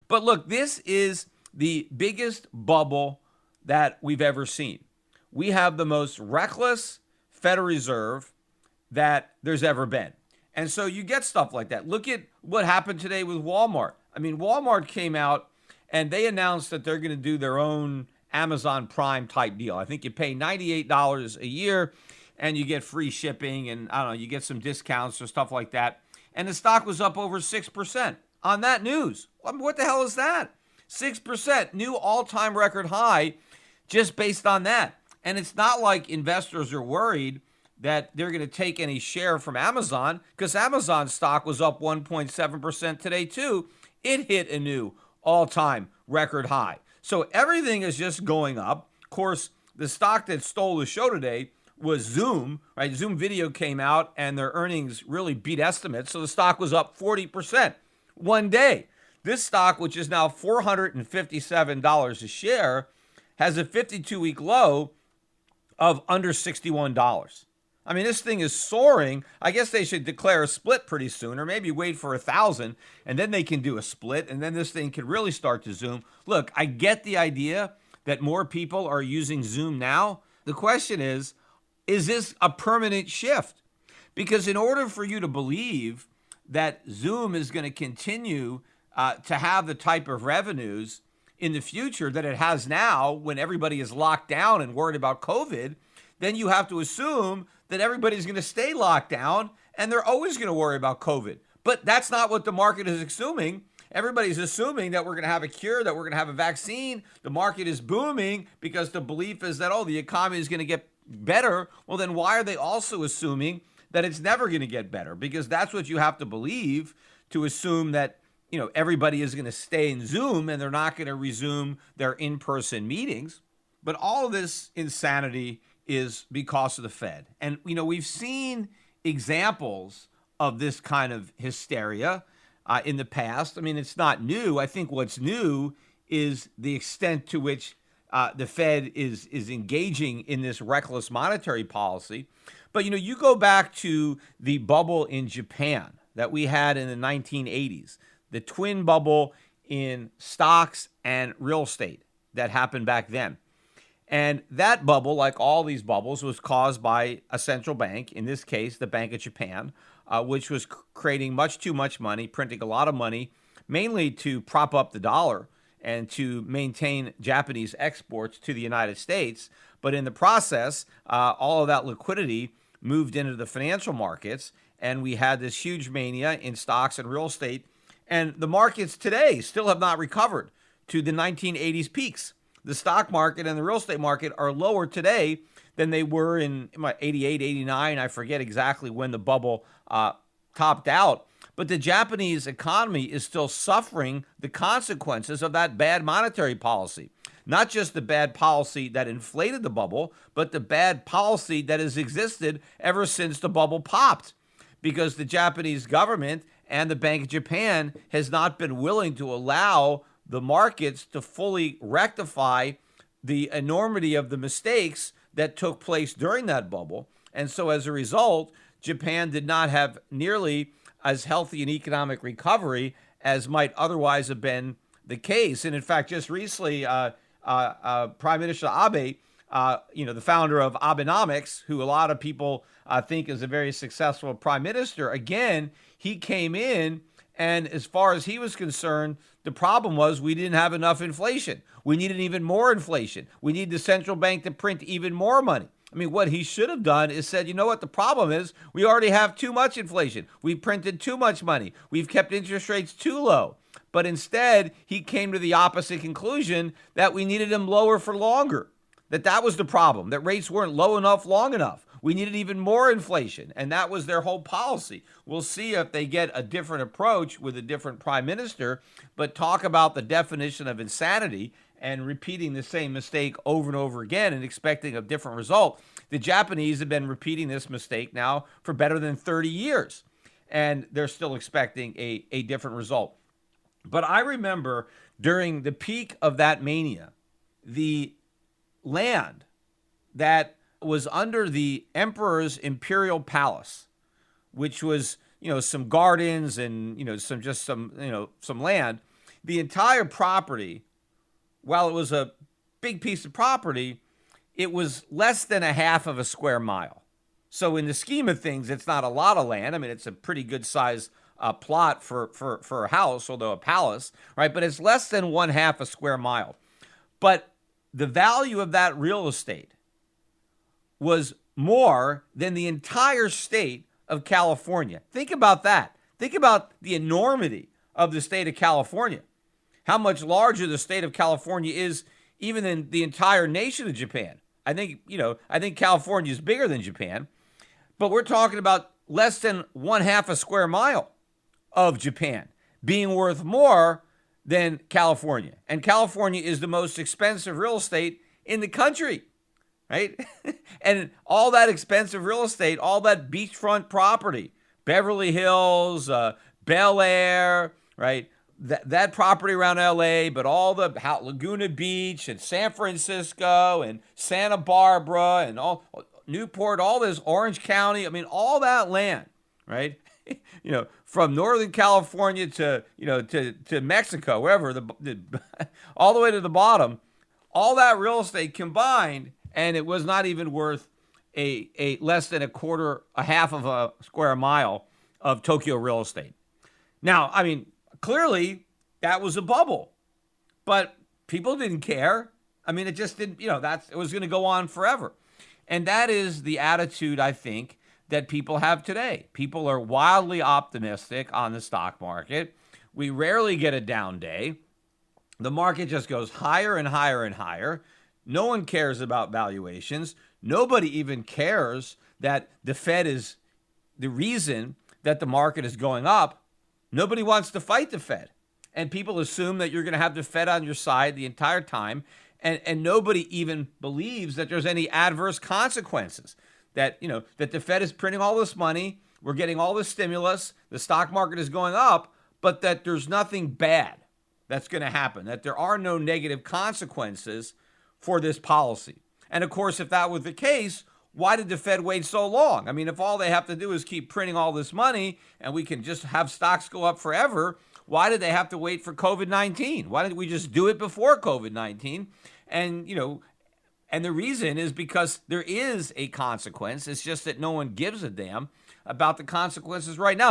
But look, this is the biggest bubble that we've ever seen. We have the most reckless Federal Reserve that there's ever been. And so you get stuff like that. Look at what happened today with Walmart. I mean, Walmart came out and they announced that they're going to do their own Amazon Prime type deal. I think you pay $98 a year and you get free shipping and I don't know, you get some discounts or stuff like that. And the stock was up over 6% on that news. I mean, what the hell is that? 6%, new all-time record high just based on that. And it's not like investors are worried that they're going to take any share from Amazon because Amazon stock was up 1.7% today too. It hit a new all-time record high. So everything is just going up. Of course, the stock that stole the show today was Zoom, right? Zoom Video came out and their earnings really beat estimates. So the stock was up 40% one day. This stock, which is now $457 a share, has a 52-week low of under $61. I mean, this thing is soaring. I guess they should declare a split pretty soon, or maybe wait for 1,000, and then they can do a split, and then this thing could really start to zoom. Look, I get the idea that more people are using Zoom now. The question is this a permanent shift? Because in order for you to believe that Zoom is going to continue to have the type of revenues in the future that it has now when everybody is locked down and worried about COVID, then you have to assume that everybody's going to stay locked down and they're always going to worry about COVID. But that's not what the market is assuming. Everybody's assuming that we're going to have a cure, that we're going to have a vaccine. The market is booming because the belief is that, oh, the economy is going to get better. Well, then why are they also assuming that it's never going to get better? Because that's what you have to believe to assume that, you know, everybody is going to stay in Zoom and they're not going to resume their in-person meetings. But all of this insanity is because of the Fed. And, you know, we've seen examples of this kind of hysteria in the past. I mean, it's not new. I think what's new is the extent to which the Fed is engaging in this reckless monetary policy. But, you know, you go back to the bubble in Japan that we had in the 1980s, the twin bubble in stocks and real estate that happened back then. And that bubble, like all these bubbles, was caused by a central bank, in this case, the Bank of Japan, which was creating much too much money, printing a lot of money, mainly to prop up the dollar and to maintain Japanese exports to the United States. But in the process, all of that liquidity moved into the financial markets, and we had this huge mania in stocks and real estate. And the markets today still have not recovered to the 1980s peaks. The stock market and the real estate market are lower today than they were in 88, 89. I forget exactly when the bubble topped out. But the Japanese economy is still suffering the consequences of that bad monetary policy. Not just the bad policy that inflated the bubble, but the bad policy that has existed ever since the bubble popped. Because the Japanese government and the Bank of Japan has not been willing to allow the markets to fully rectify the enormity of the mistakes that took place during that bubble. And so as a result, Japan did not have nearly as healthy an economic recovery as might otherwise have been the case. And in fact, just recently, Prime Minister Abe, the founder of Abenomics, who a lot of people think is a very successful prime minister, again, he came in, and as far as he was concerned, the problem was we didn't have enough inflation. We needed even more inflation. We need the central bank to print even more money. I mean, what he should have done is said, you know what, the problem is we already have too much inflation. We've printed too much money. We've kept interest rates too low. But instead, he came to the opposite conclusion that we needed them lower for longer, that was the problem, that rates weren't low enough long enough. We needed even more inflation, and that was their whole policy. We'll see if they get a different approach with a different prime minister, but talk about the definition of insanity and repeating the same mistake over and over again and expecting a different result. The Japanese have been repeating this mistake now for better than 30 years, and they're still expecting a different result. But I remember during the peak of that mania, the land that was under the emperor's imperial palace, which was, some gardens and, some land. the entire property, while it was a big piece of property, it was less than a half of a square mile. So in the scheme of things, it's not a lot of land. I mean, it's a pretty good size plot for a house, although a palace, right? But it's less than one half a square mile. But the value of that real estate was more than the entire state of California. Think about that. Think about the enormity of the state of California. How much larger the state of California is even than the entire nation of Japan. I think California is bigger than Japan, but we're talking about less than one half a square mile of Japan being worth more than California. And California is the most expensive real estate in the country, right? And all that expensive real estate, all that beachfront property, Beverly Hills, Bel Air, right? That property around LA, but all the Laguna Beach and San Francisco and Santa Barbara and all Newport, all this Orange County, I mean, all that land, right? From Northern California to Mexico, wherever, all the way to the bottom, all that real estate combined, and it was not even worth a less than a half of a square mile of Tokyo real estate. Now, I mean, clearly that was a bubble, but people didn't care. I mean, it just didn't, it was going to go on forever. And that is the attitude, I think, that people have today. People are wildly optimistic on the stock market. We rarely get a down day. The market just goes higher and higher and higher. No one cares about valuations. Nobody even cares that the Fed is the reason that the market is going up. Nobody wants to fight the Fed. And people assume that you're going to have the Fed on your side the entire time. And nobody even believes that there's any adverse consequences. That the Fed is printing all this money, we're getting all this stimulus, the stock market is going up, but that there's nothing bad that's going to happen, that there are no negative consequences for this policy. And of course, if that was the case, why did the Fed wait so long? I mean, if all they have to do is keep printing all this money and we can just have stocks go up forever, why did they have to wait for COVID-19? Why didn't we just do it before COVID-19? And the reason is because there is a consequence. It's just that no one gives a damn about the consequences right now.